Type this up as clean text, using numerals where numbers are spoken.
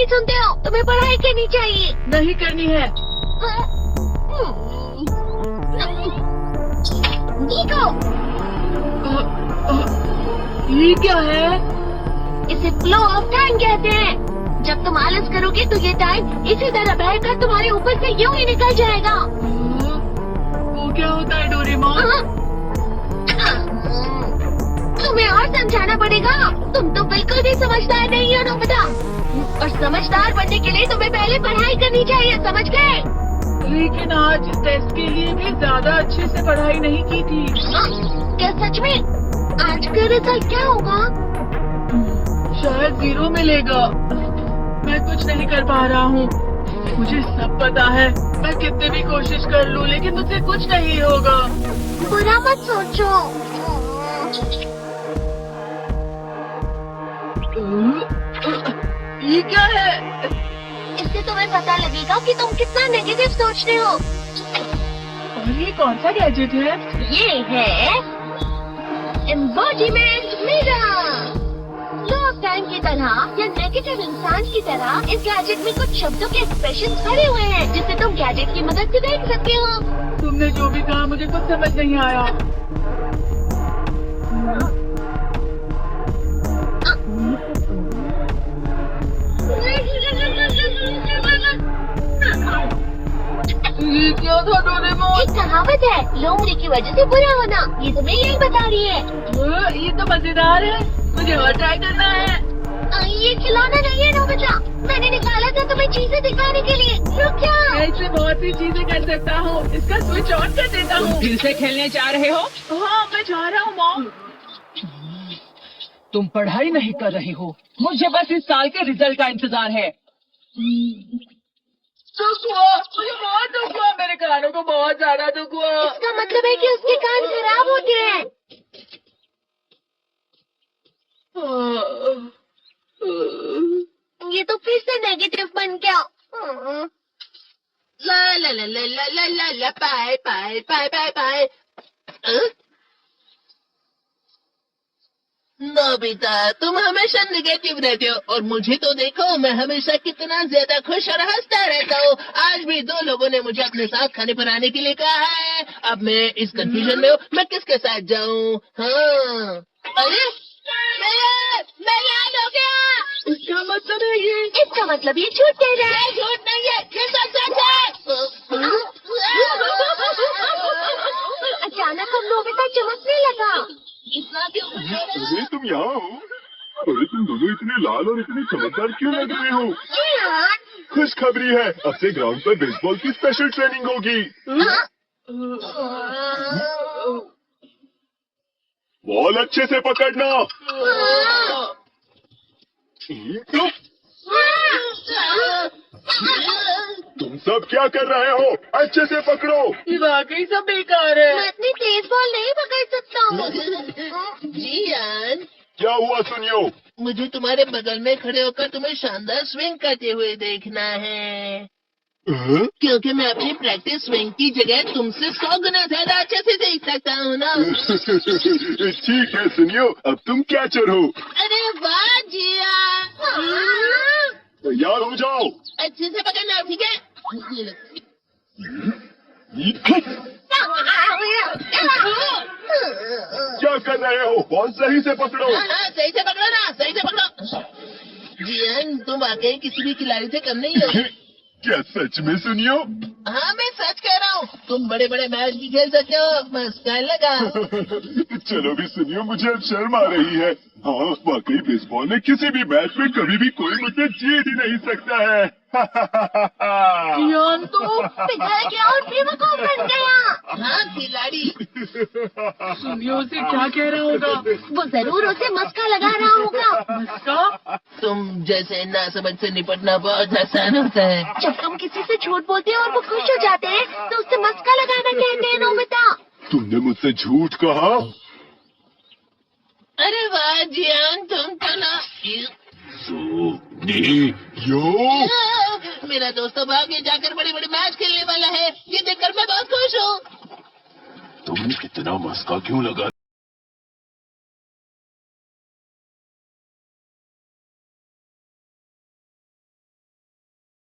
सुनते हो? तुम्हें पढ़ाई करनी चाहिए। नहीं करनी है। निको, ये क्या है? इसे फ्लो ऑफ टाइम कहते हैं। जब तुम आलस करोगे तो ये टाइम इसी तरह बहकर तुम्हारे ऊपर से यूं ही निकल जाएगा। वो क्या होता है डोरेमोन? तुम्हें और समझाना पड़ेगा। तुम तो बिल्कुल भी समझदार नहीं हो नोबिता। और समझदार बनने के लिए तुम्हें पहले पढ़ाई करनी चाहिए, समझ गए? लेकिन आज टेस्ट के लिए भी ज्यादा अच्छे से पढ़ाई नहीं की थी। क्या सच में? आज का रिजल्ट क्या होगा? शायद 0 मिलेगा। मैं कुछ नहीं कर पा रहा हूँ। मुझे सब पता है। मैं कितने भी कोशिश कर लूँ लेकिन मुझसे कुछ नहीं होगा। बुरा मत सोचो। ये क्या है? इससे तुम्हें पता लगेगा कि तुम कितना नेगेटिव सोच रहे हो। और ये कौन सा गैजेट है? ये है embodiment mirror. Flow of time की तरह या नेगेटिव इंसान की तरह इस गैजेट में कुछ शब्दों के एक्सप्रेशन भरे हुए हैं जिससे तुम गैजेट की मदद से देख सकते हो। तुमने जो भी कहा मुझे कुछ समझ नहीं आया। ये क्या था डोरेमोन? एक कहावत है, लोमड़ी की वजह से बुरा होना। ये तुम्हें यही बता रही है। ये तो मजेदार है। मुझे और ट्राई करना है। ये खिलौना नहीं है नोबिता। मैंने निकाला था तुम्हें चीजें दिखाने के लिए। रुक जाओ। मैं इससे बहुत सी चीजें कर सकता हूँ। इसका स्विच ऑन कर देता हूँ। फिर से खेलने जा रहे हो? हाँ, मैं जा रहा हूँ मॉम। तुम पढ़ाई नहीं कर रहे हो। मुझे बस इस साल के रिजल्ट का इंतजार है। दुख हुआ, मुझे बहुत दुख हुआ। मेरे कानों को बहुत ज्यादा दुख हुआ। इसका मतलब है कि उसके कान खराब होते हैं। ये तो फिर से नेगेटिव बन गया। ला ला ला ला ला ला ला ला bye bye bye bye bye. Nobita, तुम हमेशा नेगेटिव रहते हो और मुझे तो देखो, मैं हमेशा कितना ज्यादा खुश और हंसता रहता हूँ। आज भी 2 लोगों ने मुझे अपने साथ खाने पर आने के लिए कहा है। अब मैं इस कंफ्यूजन में हूँ, मैं किसके साथ जाऊँ? हाँ, अरे मैं याद हो गया। इसका मतलब है ये? इसका मतलब ये झूठ कह रहा है। झूठ नहीं है, ये सच है। अचानक हम नोबिता चमकने लगा। इतना क्यों? अरे तुम यहाँ हो? अरे तुम दोनों इतने लाल और इतने चमकदार क्यों लग रहे हो? खुशखबरी है, अब से ग्राउंड पर बेसबॉल की स्पेशल ट्रेनिंग होगी। बॉल अच्छे से पकड़ना। तुम सब क्या कर रहे हो? अच्छे से पकड़ो। ये वाकई सब बेकार है। मैं इतनी तेज बॉल नहीं पकड़ सकता हूँ। जियान, क्या हुआ सुनियो? मुझे तुम्हारे बगल में खड़े होकर तुम्हें शानदार स्विंग करते हुए देखना है, क्योंकि मैं अपनी प्रैक्टिस स्विंग की जगह तुमसे 100 गुना ज्यादा अच्छे से देख सकता हूँ ना। ठीक है सुनियो, अब तुम कैचर हो। अरे वाह जियान, तैयार हो जाओ। अच्छे से पकड़ना, ठीक है? क्या कर रहे हो? बॉल सही से पकड़ो। हाँ, सही से पकड़ो ना, सही से पकड़ो। जियान, तुम वाकई किसी भी खिलाड़ी से कम नहीं हो। क्या सच में सुनियो? हाँ, मैं सच कह रहा हूँ। तुम बड़े बड़े मैच भी खेल सकते हो, बस कह लगा। चलो भी सुनियो, मुझे अब शर्म आ रही है। हाँ, वाकई बेसबॉल में किसी भी मैच में कभी भी कोई मुझे जीत ही नहीं सकता है। जियान तो पिघल गया और बेवकूफ बन गया। हाँ, खिलाड़ी। सुनियो से क्या कह रहा होगा? वो जरूर उसे मस्का लगा रहा होगा। मस्का? तुम जैसे नासमझ से निपटना बहुत आसान होता है। जब तुम किसी से झूठ बोलते हो और वो खुश हो जाते हैं तो उससे मस्का लगाना कहते हैं नोबिता। तुमने मुझसे झूठ कहा? अरे वाह जियान, तुम तो ना। यो, मेरा दोस्त अब आगे जाकर बड़े बड़े मैच खेलने वाला है। ये देखकर मैं बहुत खुश हूँ। तुम कितना मस्का क्यों लगा